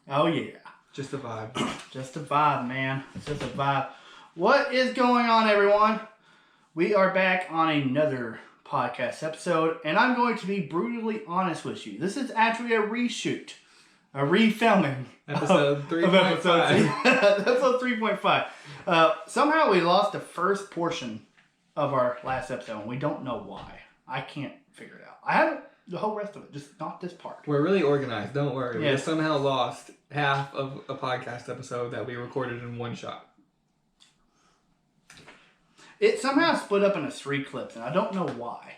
Oh, yeah. Just a vibe. Just a vibe, man. It's just a vibe. What is going on, everyone? We are back on another podcast episode, and I'm going to be brutally honest with you. This is actually a reshoot, a refilming. Episode 3.5. Episode 3.5. Somehow we lost the first portion of our last episode, and we don't know why. I can't figure it out. I have the whole rest of it, just not this part. We're really organized, don't worry. Yes. We somehow lost half of a podcast episode that we recorded in one shot. It somehow split up into 3 clips, and I don't know why.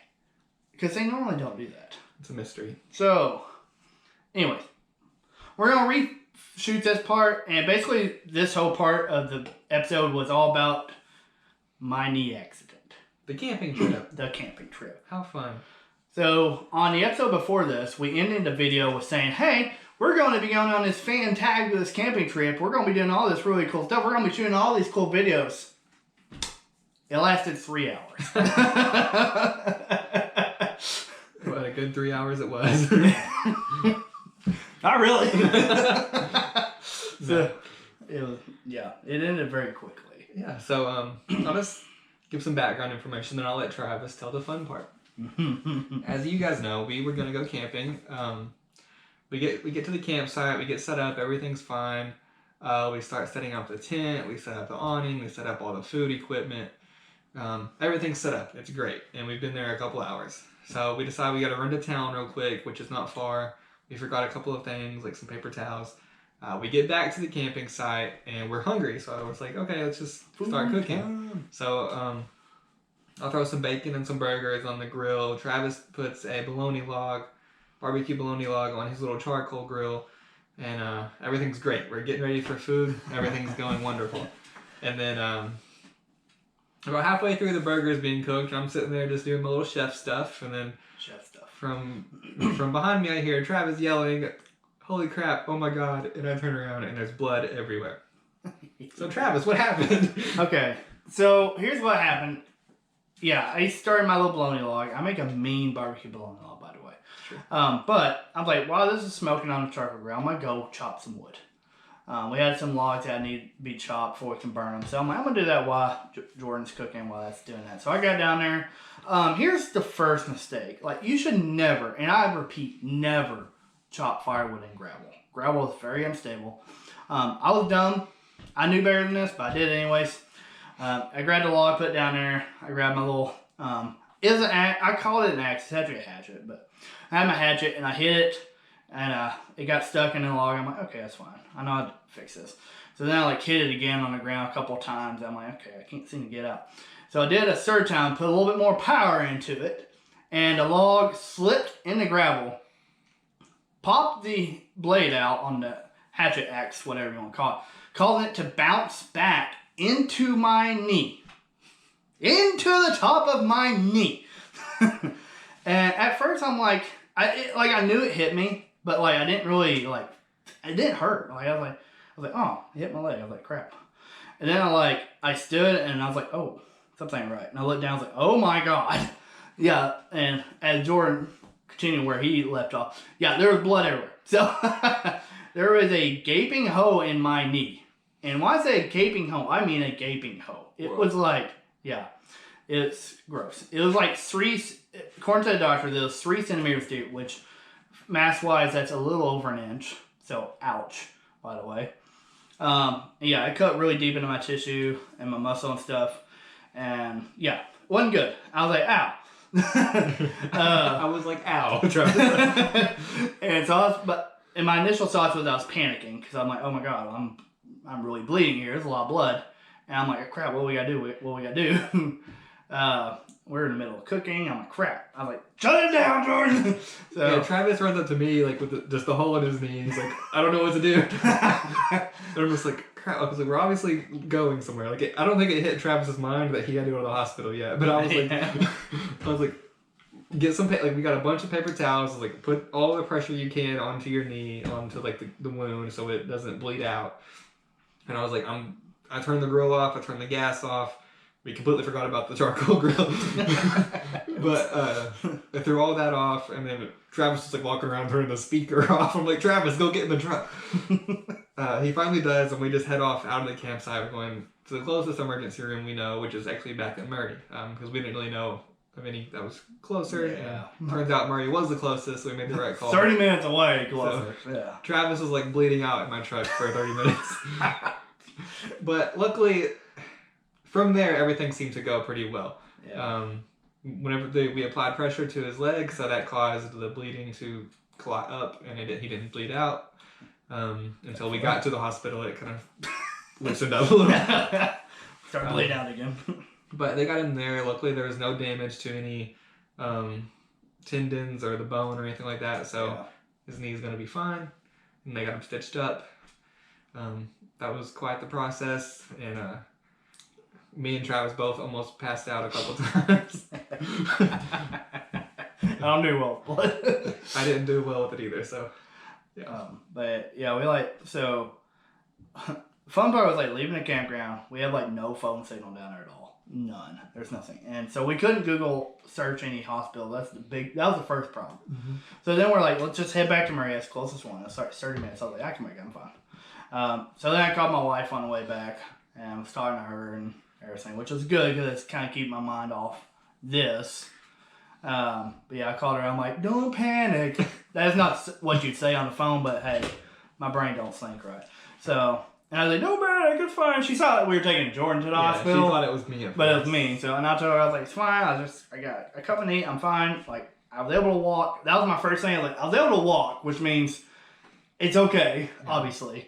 Because they normally don't do that. It's a mystery. So, anyways, we're going to reshoot this part, and basically this whole part of the episode was all about my knee accident. The camping trip. The camping trip. How fun. So, on the episode before this, we ended the video with saying, hey, we're going to be going on this fantabulous camping trip. We're going to be doing all this really cool stuff. We're going to be shooting all these cool videos. It lasted 3 hours. What a good 3 hours it was. Not really. So, it ended very quickly. Yeah, so I'll just give some background information, then I'll let Travis tell the fun part. As you guys know, we were going to go camping. We get to the campsite, we get set up, everything's fine. We start setting up the tent, we set up the awning, we set up all the food equipment. Everything's set up, it's great, and we've been there a couple hours. So we decide we got to run to town real quick, which is not far. We forgot a couple of things, like some paper towels. We get back to the camping site, and we're hungry, so I was like, okay, let's just start cooking. So I'll throw some bacon and some burgers on the grill. Travis puts a barbecue bologna log on his little charcoal grill, and everything's great. We're getting ready for food. Everything's going wonderful. And then about halfway through the burgers being cooked, I'm sitting there just doing my little chef stuff, and then from behind me I hear Travis yelling, "Holy crap, oh my god," and I turn around and there's blood everywhere. So Travis, what happened? Okay, so here's what happened. Yeah, I started my little bologna log. I make a mean barbecue bologna log, by the way. Sure. But I'm like, while this is smoking on the charcoal grill, I'm going to go chop some wood. We had some logs that need to be chopped before we can burn them. So I'm like, I'm going to do that while Jordan's cooking, while that's doing that. So I got down there. Here's the first mistake. Like, you should never, and I repeat, never chop firewood in gravel. Gravel is very unstable. I was dumb. I knew better than this, but I did it anyways. I grabbed a log, put it down there. I grabbed my little, I call it an axe. It's actually a hatchet, but I had my hatchet and I hit it, and it got stuck in the log. I'm like, okay, that's fine. I know how to fix this. So then I hit it again on the ground a couple of times. I'm like, okay, I can't seem to get out. So I did a third time, put a little bit more power into it, and the log slipped in the gravel, popped the blade out on the hatchet axe, whatever you want to call it, causing it to bounce back into my knee. Into the top of my knee. And at first I'm like, I knew it hit me, but I didn't really, it didn't hurt. I was like, oh, it hit my leg. I was like, crap. And then I stood and I was like, oh, something ain't right. And I looked down, I was like, oh my God. Yeah, and as Jordan continued where he left off, yeah, there was blood everywhere. So there was a gaping hole in my knee. And when I say gaping hole, I mean a gaping hole. It was it's gross. It was according to the doctor, there was 3 centimeters deep, which mass-wise, that's a little over an inch. So, ouch, by the way. Yeah, it cut really deep into my tissue and my muscle and stuff. And, yeah, it wasn't good. I was like, ow. I was like, ow. And my initial thoughts was I was panicking, because I'm like, oh my God, I'm really bleeding here. There's a lot of blood. And I'm like, crap, what we gotta do? We're in the middle of cooking. I'm like, crap. I was like, shut it down, Jordan. So yeah, Travis runs up to me with just the hole in his knee. He's like, I don't know what to do. And I'm just like, crap. I was like, we're obviously going somewhere. I don't think it hit Travis's mind that he had to go to the hospital yet. But I was like, get some we got a bunch of paper towels. Put all the pressure you can onto your knee, onto the wound, so it doesn't bleed out. And I was like, I turned the grill off. I turned the gas off. we completely forgot about the charcoal grill. But I threw all that off, and then Travis was like walking around turning the speaker off. I'm like, Travis, go get in the truck. He finally does, and we just head off out of the campsite. We're going to the closest emergency room we know, which is actually back at Murray, because we didn't really know of any that was closer. Yeah. And turns out Murray was the closest, so we made the right call. 30 minutes away, closer. So, yeah. Travis was like bleeding out in my truck for 30 minutes. But luckily, from there, everything seemed to go pretty well. Yeah. Whenever we applied pressure to his leg, so that caused the bleeding to clot up, and he didn't bleed out until we got to the hospital. It kind of loosened up a little. Start bleeding out again. But they got him there. Luckily, there was no damage to any tendons or the bone or anything like that, so his knee's going to be fine. And they got him stitched up. That was quite the process, and me and Travis both almost passed out a couple times. I don't do well with blood. I didn't do well with it either, so yeah. But yeah, fun part was like leaving the campground. We had like no phone signal down there at all. None. There's nothing. And so we couldn't Google search any hospital. That was the first problem. Mm-hmm. So then we're like, let's just head back to Murray. That's the closest one. It's 30 minutes. I was like, I can make it. I'm fine. So then I called my wife on the way back and I was talking to her and everything, which was good because it's kind of keeping my mind off this. But yeah, I called her. I'm like, don't panic. That's not what you'd say on the phone, but hey, my brain don't think right. So, and I was like, no panic, it's fine. She saw that we were taking Jordan to the hospital. She thought it was me at first. But it was me. So, and I told her, I was like, it's fine. I got a cup of meat. I'm fine. Like, I was able to walk. That was my first thing. Like, I was able to walk, which means it's okay, obviously.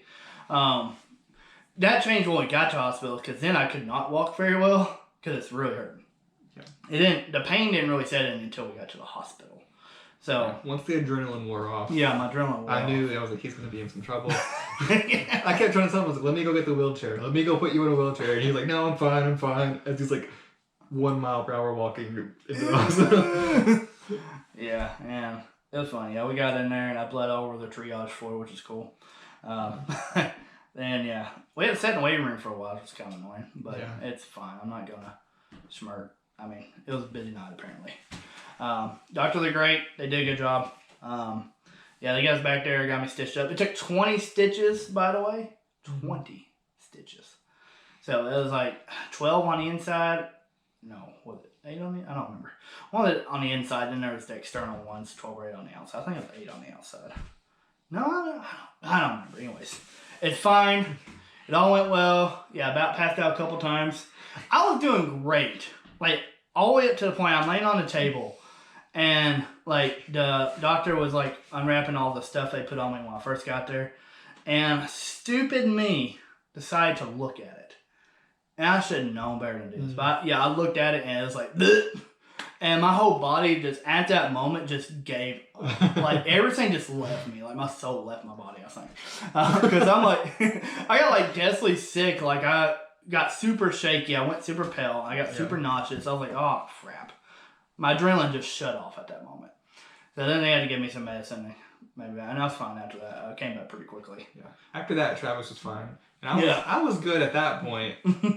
That changed when we got to the hospital because then I could not walk very well because it's really hurting. Yeah. The pain didn't really set in until we got to the hospital. So once the adrenaline wore off. Yeah, my adrenaline wore off. I knew, I was like, he's going to be in some trouble. I kept trying to tell him, I was like, let me go get the wheelchair. Let me go put you in a wheelchair. And he's like, no, I'm fine. As he's like 1 mile per hour walking into the hospital. Yeah, and it was fun. Yeah, we got in there and I bled all over the triage floor, which is cool. Then, yeah, we had to sit in the waiting room for a while, which was kind of annoying, but it's fine. I'm not going to smirk. I mean, it was a busy night, apparently. Doctors are great. They did a good job. Yeah, the guys back there got me stitched up. It took 20 stitches, by the way. 20 stitches. So it was like 12 on the inside. No, was it 8 on the? I don't remember. One on the inside, then there was the external ones, 12 or 8 on the outside. I think it was 8 on the outside. No, I don't remember. Anyways, it's fine. It all went well. Yeah, about passed out a couple times. I was doing great. Like, all the way up to the point I'm laying on the table. And, like, the doctor was, like, unwrapping all the stuff they put on me when I first got there. And stupid me decided to look at it. And I should have known better than this. But, yeah, I looked at it and it was like, bleh. And my whole body just, at that moment, just gave up. Like, everything just left me. Like, my soul left my body, I think. Because I'm like, I got, like, deathly sick. Like, I got super shaky. I went super pale. I got super nauseous. I was like, oh, crap. My adrenaline just shut off at that moment. So then they had to give me some medicine. Maybe, and I was fine after that. I came back pretty quickly. Yeah. After that, Travis was fine. And I was good at that point.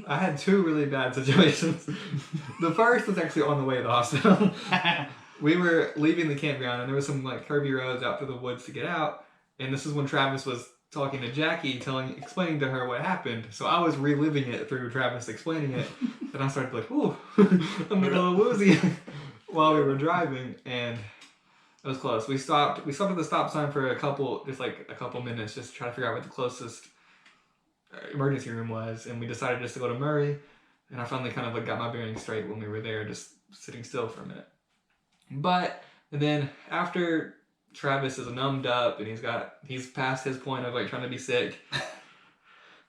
I had 2 really bad situations. The first was actually on the way to the hospital. We were leaving the campground, and there was some like curvy roads out through the woods to get out. And this is when Travis was talking to Jackie, explaining to her what happened. So I was reliving it through Travis explaining it. And I started like, ooh, I'm a little woozy while we were driving. And it was close. We stopped at the stop sign for a couple minutes just to try to figure out what the closest emergency room was. And we decided just to go to Murray. And I finally kind of like got my bearings straight when we were there, just sitting still for a minute. But then after Travis is numbed up and he's past his point of like trying to be sick,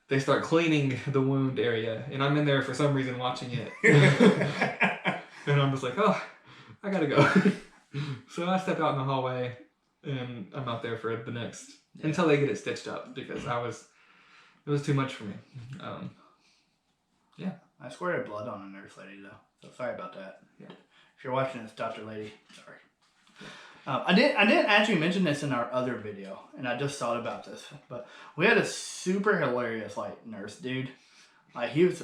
they start cleaning the wound area, and I'm in there for some reason watching it. And I'm just like, oh, I gotta go. So I step out in the hallway and I'm out there for the next until they get it stitched up, because it was too much for me. I squirted blood on a nurse lady though, so sorry about that. Yeah. If you're watching this, Dr. Lady, sorry. I didn't actually mention this in our other video, and I just thought about this, but we had a super hilarious like nurse dude. Like, he was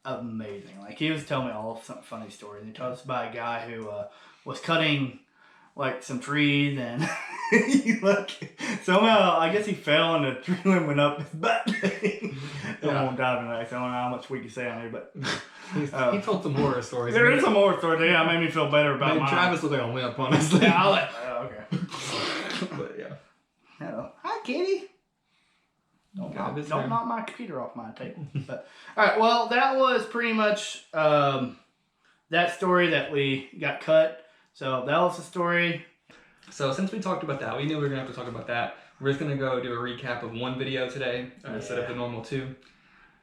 amazing. Like, he was telling me all some funny stories. He told us about a guy who was cutting like some trees, and he somehow I guess he fell and the tree limb went up his butt. I won't dive into that. I don't know how much we can say on here, but he told some horror stories. There is some horror stories. Yeah, it made me feel better about mine. Travis looked like a limp, honestly. Yeah, okay. But yeah. Hello. Hi, kitty. Don't knock my computer off my table. But all right, well, that was pretty much that story that we got cut. So that was the story. So since we talked about that, we knew we were gonna have to talk about that. We're just gonna go do a recap of one video today instead of the normal two.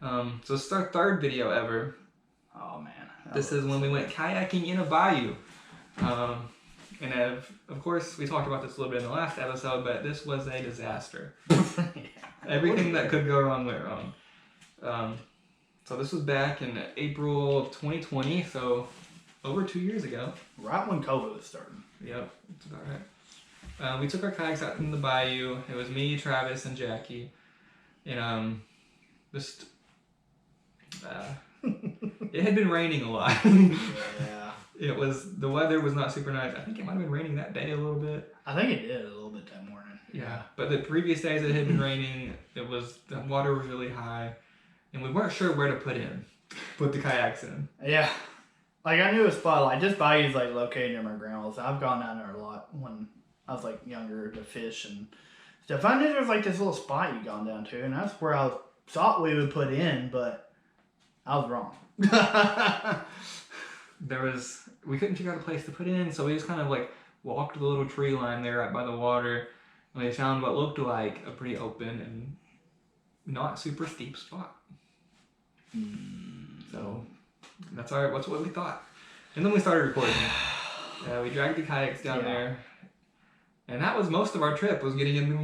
So it's our third video ever. Oh man. This is when we went kayaking in a bayou. And of course, we talked about this a little bit in the last episode, but this was a disaster. Everything that could go wrong went wrong. So this was back in April of 2020, so over 2 years ago. Right when COVID was starting. Yep, that's about right. We took our kayaks out in the bayou. It was me, Travis, and Jackie. And it had been raining a lot. Yeah. The weather was not super nice. I think it might have been raining that day a little bit. I think it did a little bit that morning. Yeah, but the previous days it had been raining. The water was really high, and we weren't sure where to put the kayaks in. Yeah, like I knew a spot. Like this bayou's like located near my grandma's. I've gone down there a lot when I was like younger to fish and stuff. I knew there was like this little spot you gone down to, and that's where I thought we would put in, but I was wrong. We couldn't figure out a place to put in, so we just kind of like walked the little tree line there right by the water, and we found what looked like a pretty open and not super steep spot. So that's what we thought. And then we started recording. We dragged the kayaks down there, and that was most of our trip, was getting in the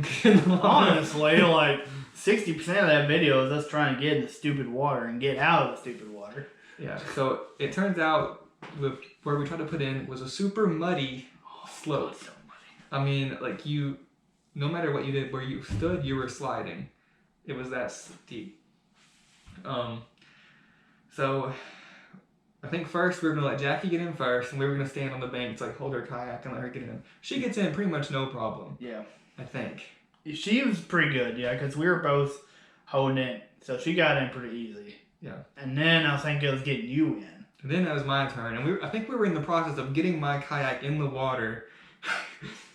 water. Honestly, like 60% of that video is us trying to get in the stupid water and get out of the stupid water. Yeah, so it turns out where we tried to put in was a super muddy slope. So muddy. I mean, like no matter what you did, where you stood, you were sliding. It was that steep. So I think first we were gonna let Jackie get in first, and we were gonna stand on the bank to like hold her kayak and let her get in. She gets in pretty much no problem. Yeah. I think. She was pretty good, yeah, because we were both holding it, so she got in pretty easy. Yeah. And then I think it was getting you in. And then it was my turn, and I think we were in the process of getting my kayak in the water,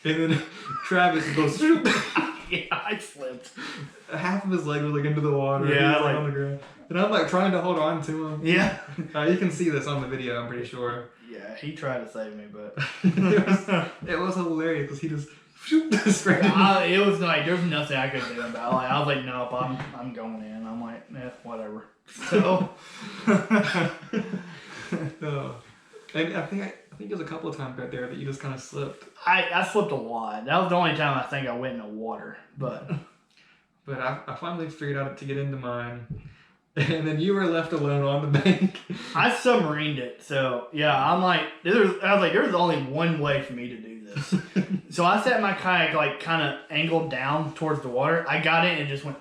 and then Travis goes, yeah, I slipped. Half of his leg was like into the water. Yeah, like on the ground. And I'm like trying to hold on to him. Yeah. You can see this on the video, I'm pretty sure. Yeah, he tried to save me, but it was hilarious because he just straight. It was like there's nothing I could do about it. Like, I was like, nope, I'm going in. I'm like, whatever. So. And I think it was a couple of times right there that you just kind of slipped. I slipped a lot. That was the only time I think I went in the water. But I finally figured out to get into mine. And then you were left alone on the bank. I submarined it. So, yeah, I was like, there's only one way for me to do this. So I set my kayak like kind of angled down towards the water. I got it and it just went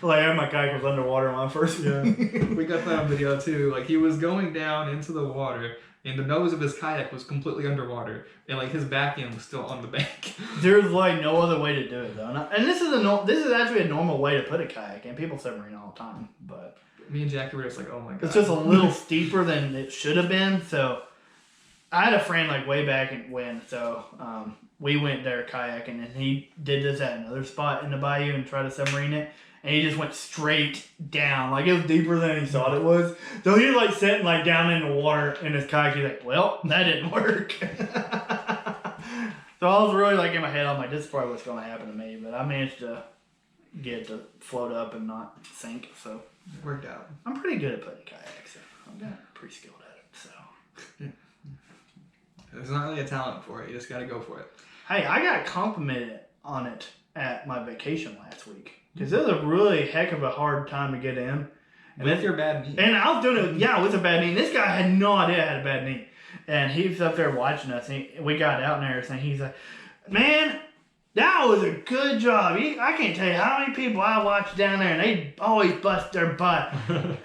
like my kayak was underwater when I first. Yeah, we got that on video too. Like he was going down into the water, and the nose of his kayak was completely underwater, and like his back end was still on the bank. There's like no other way to do it though, and this is actually a normal way to put a kayak, and people submarine all the time. But me and Jackie were just like, oh my god, it's just a little steeper than it should have been. So I had a friend like way back when, so we went there kayaking, and he did this at another spot in the bayou and tried to submarine it. And he just went straight down. Like, it was deeper than he thought it was. So he was, like, sitting, like, down in the water in his kayak. He's like, well, that didn't work. So I was really, like, in my head, I'm like, this is probably what's going to happen to me. But I managed to get it to float up and not sink. So it worked out. I'm pretty good at putting kayaks. So I'm pretty skilled at it. So there's not really a talent for it. You just got to go for it. Hey, I got complimented on it at my vacation last week. Because it was a really heck of a hard time to get in. And with your bad knee. And I was doing it, with a bad knee. This guy had no idea I had a bad knee. And he was up there watching us. And we got out and everything. He's like, man, That was a good job. I can't tell you how many people I watched down there, and they always bust their butt.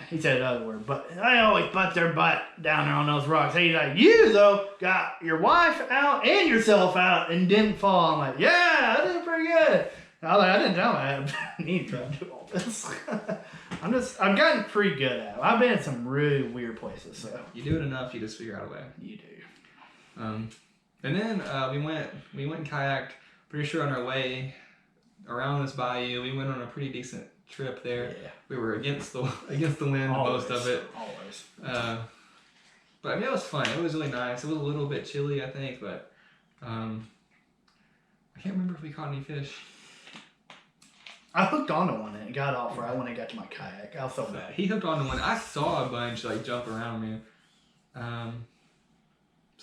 He said another word, but they always bust their butt down there on those rocks. He's like, you, though, got your wife out and yourself out and didn't fall. I'm like, yeah, I did pretty good. I was like, I didn't tell him I need to try to do all this. I've gotten pretty good at it. I've been in some really weird places, so. You do it enough, you just figure out a way. You do. And then we went and kayaked. Pretty sure on our way around this bayou, we went on a pretty decent trip there. Yeah. We were against the wind most of it. Always. But I mean, it was fun. It was really nice. It was a little bit chilly, I think, but I can't remember if we caught any fish. I hooked onto one and it got off right when I got to my kayak. I was so bad. He hooked onto one. I saw a bunch like jump around me. So I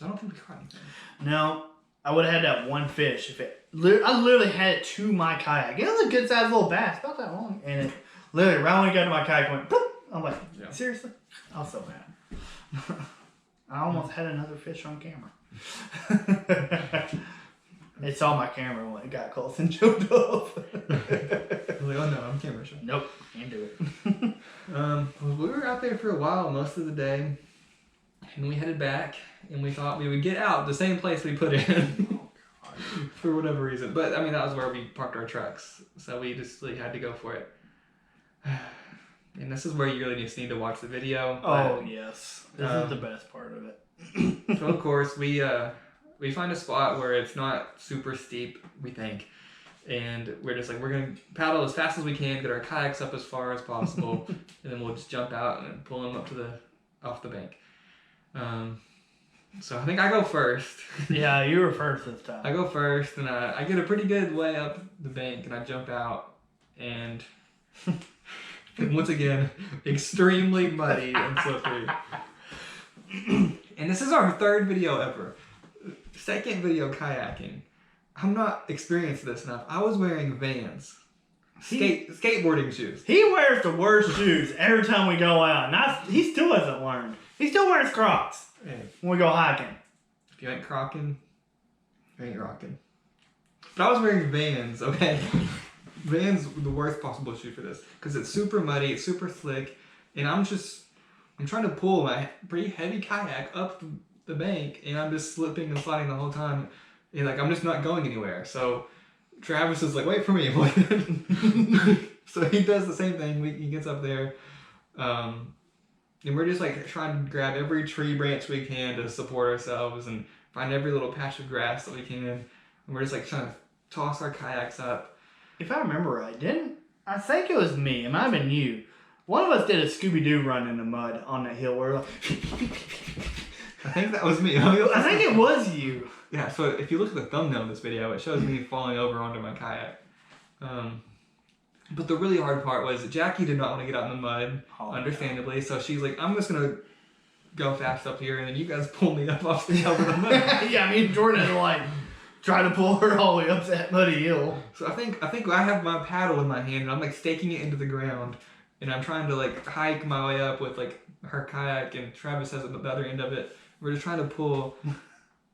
don't think we caught anything. No, I would have had that one fish if it. I literally had it to my kayak. It was a good sized little bass, about that long, and it literally right when it got to my kayak, went. Boop! I'm like, seriously? I was so mad. I almost had another fish on camera. It saw my camera when it got close and jumped off. I was like, oh no, I'm camera shy. Nope, can't do it. We were out there for a while, most of the day, and we headed back, and we thought we would get out the same place we put in. For whatever reason. But I mean, that was where we parked our trucks. So we just really had to go for it. And this is where you really just need to watch the video. Oh, yes. This is the best part of it. So, of course, we find a spot where it's not super steep, we think. And we're just like, we're going to paddle as fast as we can, get our kayaks up as far as possible, and then we'll just jump out and pull them up to off the bank. So I think I go first. Yeah, you were first this time. I go first, and I get a pretty good way up the bank, and I jump out, and once again, extremely muddy and slippery. And this is our third video ever. Second video kayaking. I'm not experienced this enough. I was wearing Vans. Skateboarding shoes. He wears the worst shoes every time we go out. And he still hasn't learned. He still wears Crocs when we go hiking. If you ain't crocking, you ain't rocking. But I was wearing Vans, okay? Vans were the worst possible shoe for this. Because it's super muddy, it's super slick. And I'm trying to pull my pretty heavy kayak up the bank. And I'm just slipping and sliding the whole time. And like, I'm just not going anywhere. So Travis is like, wait for me. So he does the same thing. He gets up there. And we're just like trying to grab every tree branch we can to support ourselves and find every little patch of grass that we can. And we're just like trying to toss our kayaks up. If I remember right, I think it was me. It might have been you. One of us did a Scooby-Doo run in the mud on that hill. Where like, I think that was me. I think it was you. Yeah, so if you look at the thumbnail of this video, it shows me falling over onto my kayak. But the really hard part was that Jackie did not want to get out in the mud, understandably. So she's like, I'm just going to go fast up here, and then you guys pull me up off the hill of the mud. Yeah, me and Jordan are like trying to pull her all the way up that muddy hill. So I think I have my paddle in my hand, and I'm like staking it into the ground, and I'm trying to like hike my way up with like her kayak, and Travis has the other end of it. We're just trying to pull,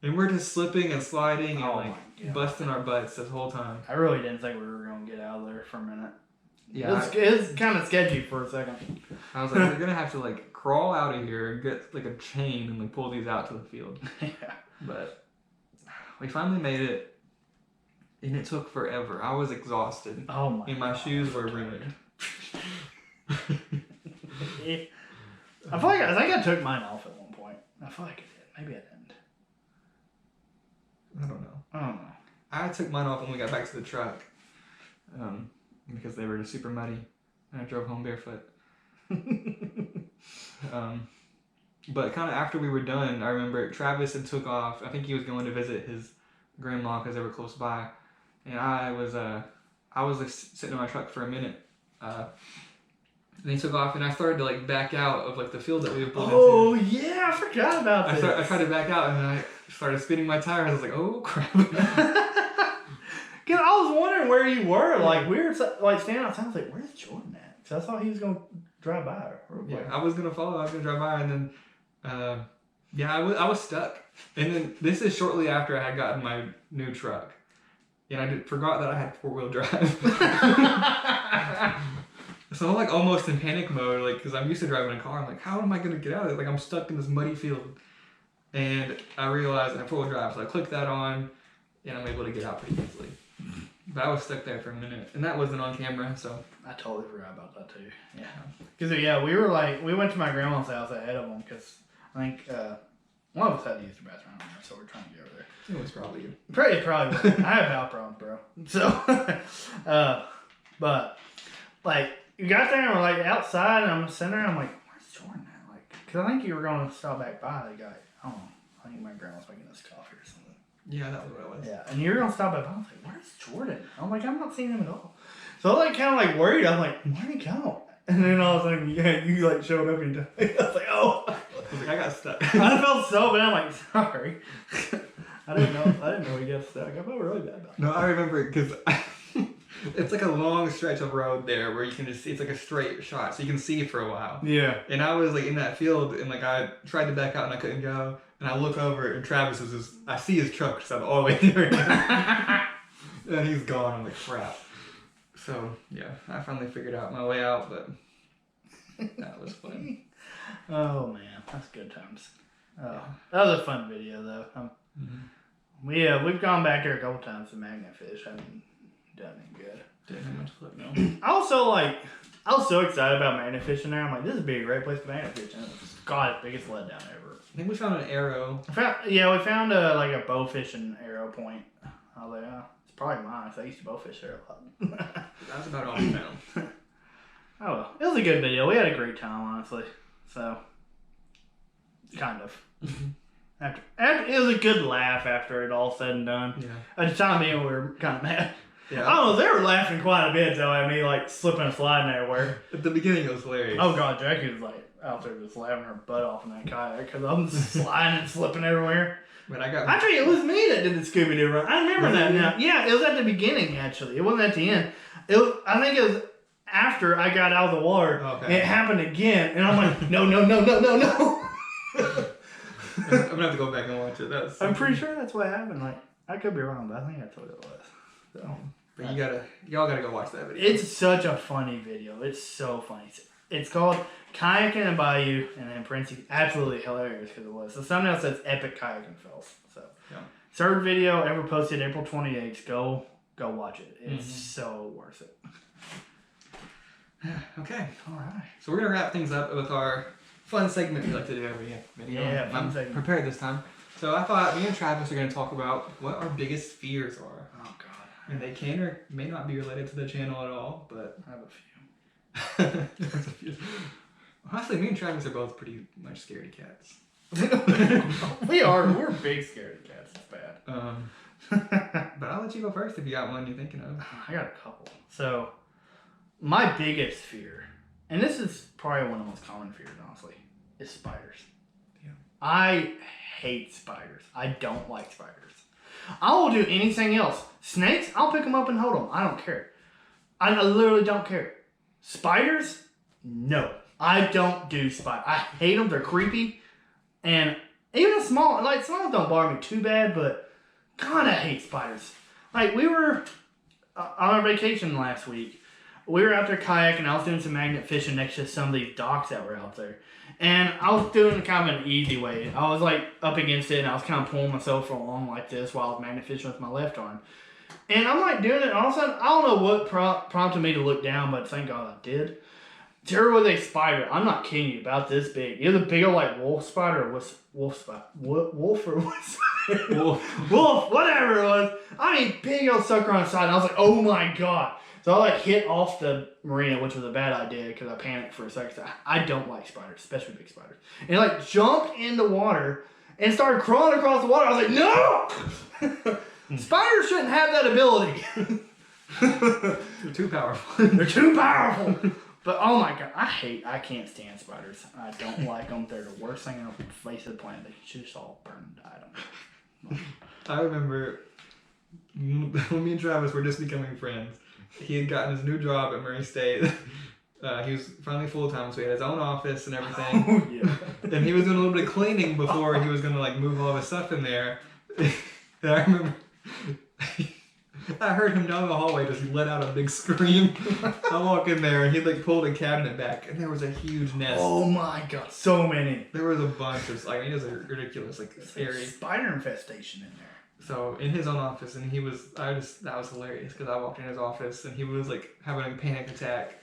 and we're just slipping and sliding and like busting our butts this whole time. I really didn't think we were going to get out of there for a minute. Yeah, it was kind of sketchy for a second. I was like, we're gonna have to like crawl out of here and get like a chain and like pull these out to the field. Yeah. But we finally made it, and it took forever. I was exhausted. Oh my! And my shoes were ruined. I feel like I took mine off at one point. I feel like I did. Maybe I didn't. I don't know. I took mine off when we got back to the truck. Because they were just super muddy, and I drove home barefoot. But kind of after we were done, I remember Travis had took off. I think he was going to visit his grandma because they were close by, and I was like sitting in my truck for a minute. And he took off, and I started to like back out of like the field that we were pulled into. Oh yeah, I forgot about this. I tried to back out, and I started spinning my tires. I was like, oh crap. Cause I was wondering where you were. Like we were like standing outside. I was like, "Where's Jordan at?" Cause I thought he was gonna drive by her. Yeah, I was gonna follow. I was gonna drive by, and then I was stuck. And then this is shortly after I had gotten my new truck. and I forgot that I had 4-wheel drive. So I'm like almost in panic mode, like, because I'm used to driving a car. I'm like, how am I gonna get out of it? Like, I'm stuck in this muddy field, and I realized I have 4-wheel drive, so I click that on, and I'm able to get out pretty easily. But I was stuck there for a minute, and that wasn't on camera, so. I totally forgot about that too. Yeah. Because, yeah, we went to my grandma's house ahead of them because I think one of us had to use the bathroom there, so we're trying to get over there. It was probably you. It probably was. I have bowel problems, bro. So, but, like, you got there and we're, like, outside, and I'm sitting there, and I'm like, where's Jordan at? Like, because I think you were going to stop back by the guy. I don't know. I think my grandma's making us coffee or something. Yeah, that was what it was. Yeah, and you were going to stop by. I was like, where's Jordan? I'm like, I'm not seeing him at all. So I was like, kind of like worried. I'm like, where'd he go? And then all of a sudden, yeah, you like showed up and I was like, oh. I was like, I got stuck. I felt so bad. I'm like, sorry. I didn't know he got stuck. I felt really bad about it. No, I remember because it's like a long stretch of road there where you can just see, it's like a straight shot, so you can see for a while. Yeah. And I was like in that field, and like I tried to back out and I couldn't go. And I look over, and Travis is just, I see his truck because I'm all the way there. And he's gone. I'm like, crap. So, yeah, I finally figured out my way out, but that was fun. Oh, man. That's good times. Oh, that was a fun video, though. We've gone back there a couple times to magnet fish. I haven't done any good. Didn't have much flip, no. I was so excited about magnet fishing there. I'm like, this would be a great place to magnet fish. And it's God's biggest letdown ever. I think we found an arrow. We found a bow fishing arrow point. I was like, oh, it's probably mine, because I used to bow fish there a lot. That's about all we found. Oh well. It was a good video. We had a great time, honestly. So, kind of. After it was a good laugh after it all said and done. Yeah. At the time being, we were kind of mad. Yeah. I don't know, they were laughing quite a bit though at me like slipping and sliding everywhere. At the beginning it was hilarious. Oh god, Jackie was like out there just laughing her butt off in that kayak because I'm sliding and slipping everywhere. But I got. Actually, it was me that did the Scooby-Doo run. I remember that now. Yeah, it was at the beginning actually. It wasn't at the end. I think it was after I got out of the water. Okay. And it happened again, and I'm like, no. I'm gonna have to go back and watch it. I'm pretty sure that's what happened. Like, I could be wrong, but I think that's what it was. So, but y'all gotta go watch that video. It's such a funny video. It's so funny. It's called Kayaking and Bayou, and then parentheses, absolutely hilarious because it was. The thumbnail says epic kayaking fails. So, yeah. Third video ever posted April 28th. Go watch it. It's so worth it. Okay. All right. So we're gonna wrap things up with our fun segment we like to do every video. Yeah, fun I'm segment. prepared this time. So I thought me and Travis are gonna talk about what our biggest fears are. Oh god. And they can or may not be related to the channel at all, but I have a few. there's a few. Honestly, me and Travis are both pretty much scaredy cats. We're big scaredy cats. It's bad. But I'll let you go first if you got one you're thinking of. I got a couple. So, my biggest fear, and this is probably one of the most common fears, honestly, is spiders. Yeah. I hate spiders. I don't like spiders. I will do anything else. Snakes, I'll pick them up and hold them. I don't care. I literally don't care. Spiders, no. I don't do spiders. I hate them. They're creepy. And even small don't bother me too bad, but God, I hate spiders. Like, we were on our vacation last week. We were out there kayaking. I was doing some magnet fishing next to some of these docks that were out there. And I was doing it kind of an easy way. I was like up against it and I was kind of pulling myself along like this while I was magnet fishing with my left arm. And I'm like doing it and all of a sudden, I don't know what prompted me to look down, but thank God I did. There was a spider. I'm not kidding you, about this big. It was a big old like wolf spider or wolf spider. Wolf or what? Wolf, whatever it was. I mean, big old sucker on the side. And I was like, oh my God. So I like hit off the marina, which was a bad idea because I panicked for a second. So I don't like spiders, especially big spiders. And it like jumped in the water and started crawling across the water. I was like, no! Spiders shouldn't have that ability. They're too powerful. They're too powerful. But oh my God, I can't stand spiders. I don't like them. They're the worst thing on the face of the planet. They should just all burn and die. I remember when me and Travis were just becoming friends. He had gotten his new job at Murray State. He was finally full-time, so he had his own office and everything. Oh, yeah. And he was doing a little bit of cleaning before he was going to like move all his stuff in there. And I remember I heard him down the hallway just let out a big scream. I walk in there and he like pulled a cabinet back and there was a huge nest. Oh my god, so many. There was a bunch of like, it was ridiculous, like scary. Spider infestation in there. So in his own office, and that was hilarious because I walked in his office and he was like having a panic attack.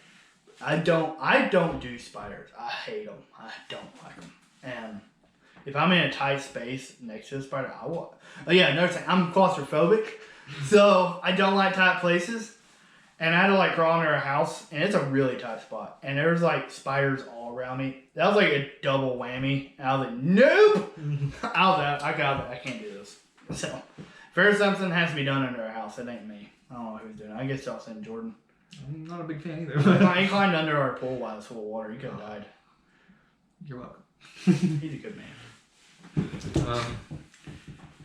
I don't do spiders. I hate them. I don't like them. And if I'm in a tight space next to a spider, I will. Oh yeah, another thing. I'm claustrophobic, so I don't like tight places. And I had to like crawl under a house, and it's a really tight spot. And there was like spiders all around me. That was like a double whammy. And I was like, nope. I got it. I can't do this. So, if there's something that has to be done under a house, it ain't me. I don't know who's doing it. I guess y'all send Jordan. I'm not a big fan either. He climbed under our pool while it was full of water. He could have died. You're welcome. He's a good man.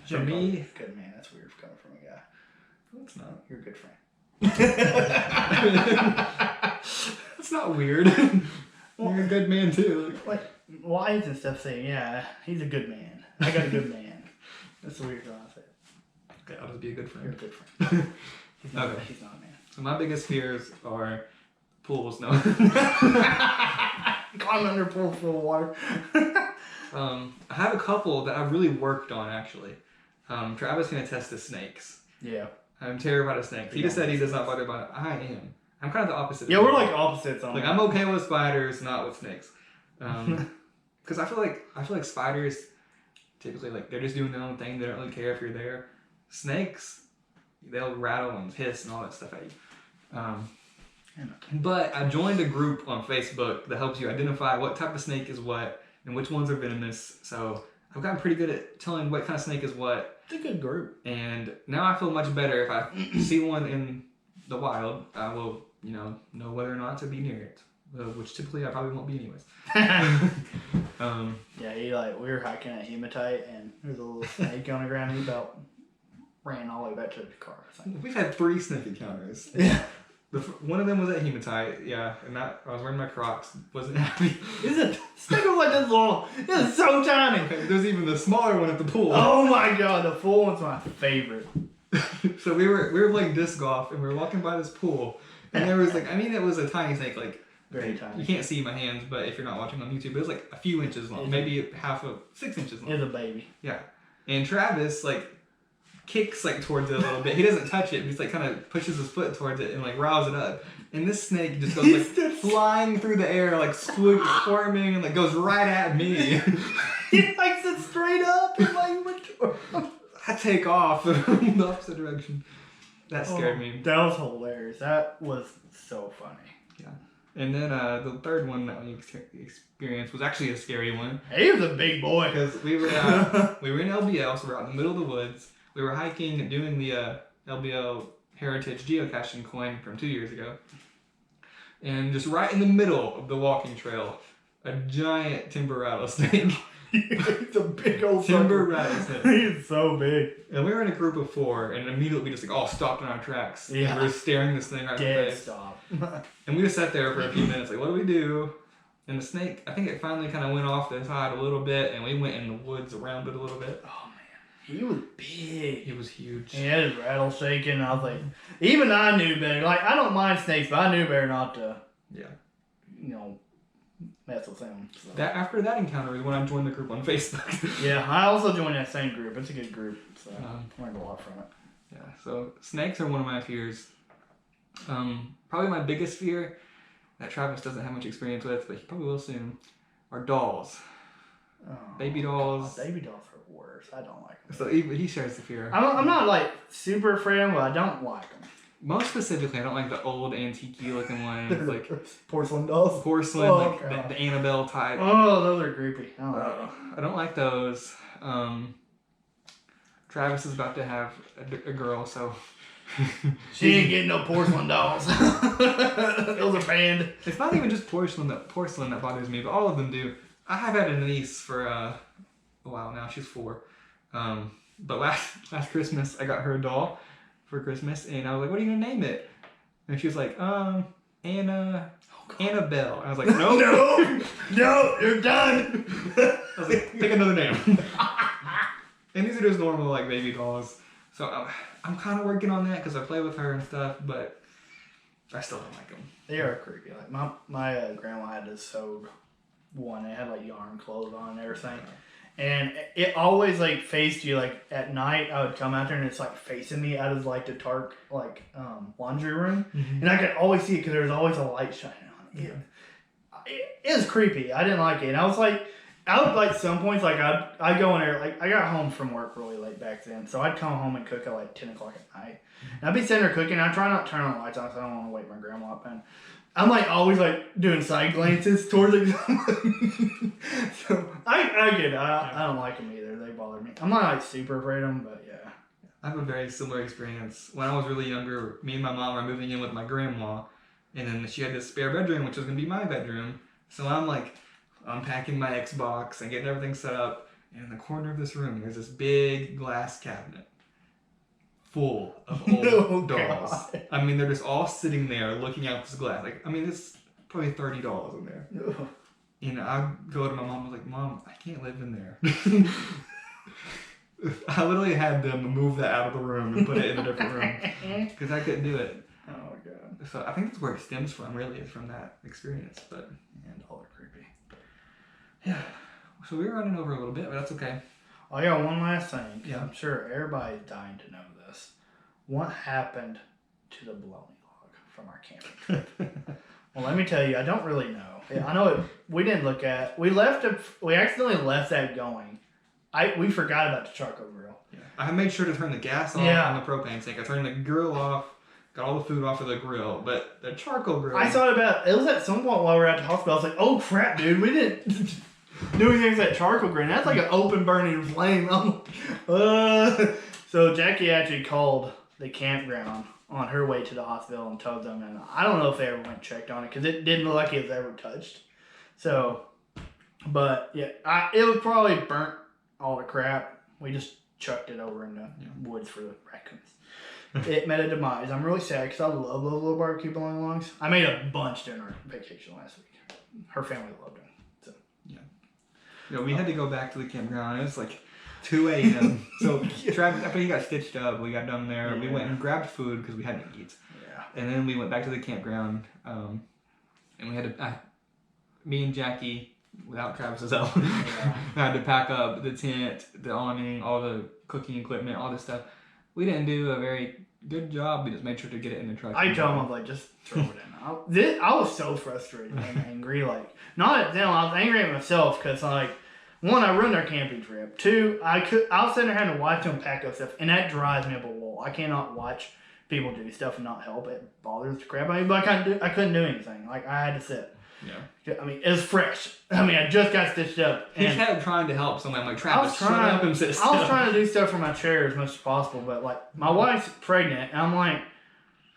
For me, good man. That's weird coming from a guy. No, it's not. You're a good friend. It's not weird. You're a good man too. Like wives and stuff say, yeah, he's a good man. I got a good man. That's the weird thing I say. Okay, I'll just be a good friend. You're a good friend. He's not a man. So my biggest fears are pools. No. Climb under a pool full of water. I have a couple that I've really worked on actually. Travis can attest to snakes. Yeah. I'm terrified of snakes. He just said he does not bother by it. I am. I'm kind of the opposite. Yeah, we're like opposites on like that. I'm okay with spiders, not with snakes. Because I feel like spiders typically like they're just doing their own thing. They don't really care if you're there. Snakes, they'll rattle and hiss and all that stuff at you. But I joined a group on Facebook that helps you identify what type of snake is what and which ones are venomous. So I've gotten pretty good at telling what kind of snake is what. It's a good group. And now I feel much better if I see one in the wild. I will, know whether or not to be near it, which typically I probably won't be anyways. Yeah, we were hiking at Hematite and there's a little snake on the ground. He about ran all the way back to the car. We've had 3 snake encounters. Yeah. One of them was at Hematite, yeah, and I was wearing my Crocs, wasn't happy. Snake was like this little, it's so tiny. Okay, there's even the smaller one at the pool. Oh my god, the full one's my favorite. So we were playing disc golf and we were walking by this pool, and there was it was a tiny snake, like very tiny. You can't see my hands, but if you're not watching on YouTube, it was like a few inches long, maybe 6 inches long. It's a baby. Yeah, and Travis kicks towards it a little bit. He doesn't touch it, but he's kind of pushes his foot towards it and riles it up. And this snake just goes flying through the air, squirming and goes right at me. He sits straight up and I take off in the opposite direction. That scared me. That was hilarious. That was so funny. Yeah. And then the third one that we experienced was actually a scary one. He was a big boy. Because we were in LBL, so we're out in the middle of the woods. We were hiking, doing the LBL Heritage Geocaching coin from 2 years ago. And just right in the middle of the walking trail, a giant timber rattlesnake. It's a big old timber rattlesnake. He's so big. And we were in a group of 4, and immediately we just all stopped in our tracks. Yeah. And we were staring this thing right in the face. Stop. And we just sat there for a few minutes, what do we do? And the snake, I think it finally kind of went off the side a little bit, and we went in the woods around it a little bit. Oh man, he was big. He was huge. He had his rattle shaking. And I was like, even I knew better. I don't mind snakes, but I knew better not to. Yeah. Mess with him. So. After that encounter is when I joined the group on Facebook. Yeah, I also joined that same group. It's a good group, so I learned a lot from it. Yeah, so snakes are one of my fears. Probably my biggest fear that Travis doesn't have much experience with, but he probably will soon, are dolls. Oh, baby dolls. God, baby dolls are worse. I don't like them. So he shares the fear. I'm not super afraid of them, but I don't like them. Most specifically, I don't like the old antique looking ones, porcelain dolls. Porcelain, the Annabelle type. Oh, those are creepy. I don't like them. I don't like those. Travis is about to have a girl, so she ain't getting no porcelain dolls. Those are banned. It's not even just porcelain that bothers me, but all of them do. I have had a niece for a while now. She's 4. But last Christmas, I got her a doll for Christmas, and I was like, "What are you gonna name it?" And she was like, Annabelle. I was like, "No, no, you're done." I was like, "Pick another name." And these are just normal baby dolls. So I'm kind of working on that because I play with her and stuff, but I still don't like them. They are creepy. Like my grandma had this sewed one. It had like yarn clothes on and everything. And it always like faced you. Like at night, I would come out there and it's like facing me out of like the dark like laundry room, and I could always see it because there was always a light shining on it. It was creepy. I didn't like it. And I was like, I would like some points like I'd go in there. Like I got home from work really late back then, so I'd come home and cook at like 10 o'clock at night. And I'd be sitting there cooking. I try not to turn on the lights on, so I don't want to wake my grandma up. And I'm like always like doing side glances towards it. So I get it. I don't like them either. They bother me. I'm not like super afraid of them, but yeah. I have a very similar experience. When I was really younger, me and my mom were moving in with my grandma, and then she had this spare bedroom, which was going to be my bedroom. So I'm like unpacking my Xbox and getting everything set up, and in the corner of this room, there's this big glass cabinet full of old dolls. God. I mean, they're just all sitting there looking out this glass. Like, I mean, it's probably $30 in there. Ugh. And I go to my mom, I was like, Mom, I can't live in there. I literally had them move that out of the room and put it in a different room because I couldn't do it. Oh my God. So I think that's where it stems from, really, is from that experience. But and all are creepy. Yeah. So we're running over a little bit, but that's okay. I got one last thing. Yeah. I'm sure everybody's dying to know this. What happened to the bologna log from our camping trip? Well, let me tell you, I don't really know. I know it. We didn't look at. We accidentally left that going. We forgot about the charcoal grill. Yeah. I made sure to turn the gas off on the propane tank. I turned the grill off. Got all the food off of the grill, but the charcoal grill. I thought about it was at some point while we were at the hospital. I was like, "Oh crap, dude, we didn't do anything with that charcoal grill. That's like an open burning flame." So Jackie actually called the campground on her way to the hospital and told them, and I don't know if they ever went and checked on it because it didn't look like it was ever touched. So, but yeah, it was probably burnt all the crap. We just chucked it over in the woods for the raccoons. It met a demise. I'm really sad because I love those little barbecue bologna logs. I made a bunch during our vacation last week. Her family loved them. So yeah. We had to go back to the campground. It was like 2 a.m. So Trav, after he got stitched up, we got done there. Yeah. We went and grabbed food because we hadn't eaten. Yeah. And then we went back to the campground, and we had to. Me and Jackie, without Travis's help, had to pack up the tent, the awning, all the cooking equipment, all this stuff. We didn't do a very good job. We just made sure to get it in the truck. I told him, like, just throw it in. I was so frustrated and angry. Like, not at them. I was angry at myself because, like, one, I ruined our camping trip. Two, I was sitting there having to watch them pack up stuff, and that drives me up a wall. I cannot watch people do stuff and not help. It bothers the crap out of me, but I couldn't do anything. Like, I had to sit. Yeah. I mean, it was fresh. I mean, I just got stitched up. He kept trying to help someone. I'm like, Travis, shut up and sit still. I was trying to do stuff for my chair as much as possible, but, like, my wife's pregnant, and I'm like,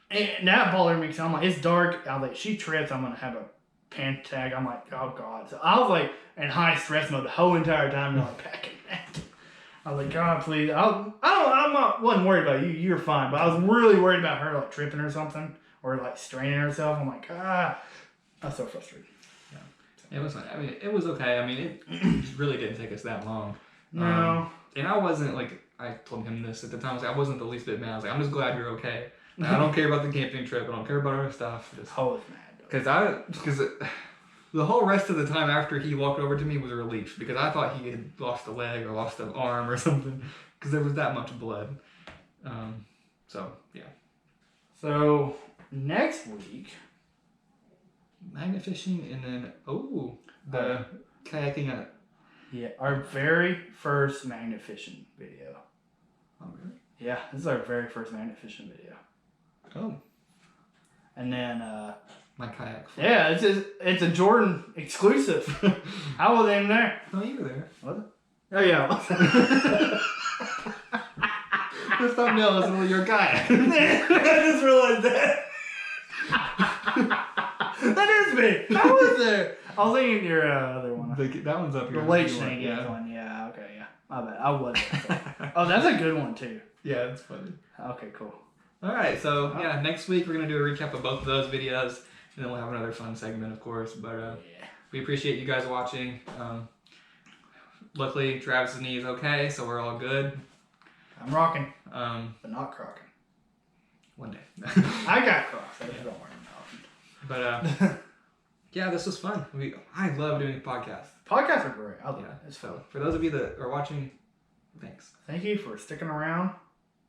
and that bothered me because I'm like, it's dark. I was like, she trips, I'm going to have a panic attack. I'm like, oh, God. So I was, like, in high stress mode the whole entire time, like, packing that. I was like, God, please. Wasn't worried about you. You're fine. But I was really worried about her, like, tripping or something, or, like, straining herself. I'm like, I was so frustrated. Yeah. It was fine. I mean, it was okay. I mean, it really didn't take us that long. No. And I wasn't, like, I told him this at the time. I was like, I wasn't the least bit mad. I was like, I'm just glad you're okay. I don't care about the camping trip. I don't care about our stuff. I was mad. Because the whole rest of the time after he walked over to me was a relief. Because I thought he had lost a leg or lost an arm or something. Because there was that much blood. So, yeah. So, next week... magnet fishing, and then the kayaking. Yeah, our very first magnet fishing video. Oh, really? Yeah, this is our very first magnet fishing video. Oh. And then my kayak. Yeah, it's a Jordan exclusive. I wasn't even there. No, you were there. Was it? Oh yeah. The thumbnail is your kayak. I just realized that. That is me. I was there. I was thinking your other one. That one's up here. The lake snake one. Yeah. Okay. Yeah. My bad. I was. Oh, that's a good one too. Yeah, it's funny. Okay. Cool. All right. So next week we're gonna do a recap of both of those videos, and then we'll have another fun segment, of course. But we appreciate you guys watching. Luckily, Travis's knee is okay, so we're all good. I'm rocking, but not crocking. One day. I got Crocs. I just don't wear them often. But yeah, this was fun. I love doing podcasts. Podcasts are great. I love it. It's fun. So for those of you that are watching, thanks. Thank you for sticking around.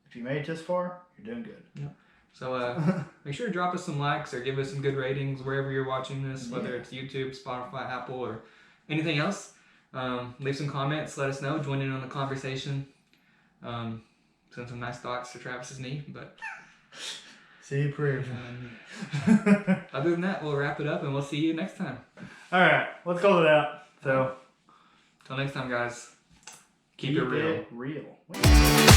If you made it this far, you're doing good. Yeah. So make sure to drop us some likes or give us some good ratings wherever you're watching this, whether it's YouTube, Spotify, Apple, or anything else. Leave some comments. Let us know. Join in on the conversation. Send some nice thoughts to Travis's knee, but. See you, prayers. Other than that, we'll wrap it up and we'll see you next time. All right, let's close it out. So, till next time, guys. Keep it real. Real.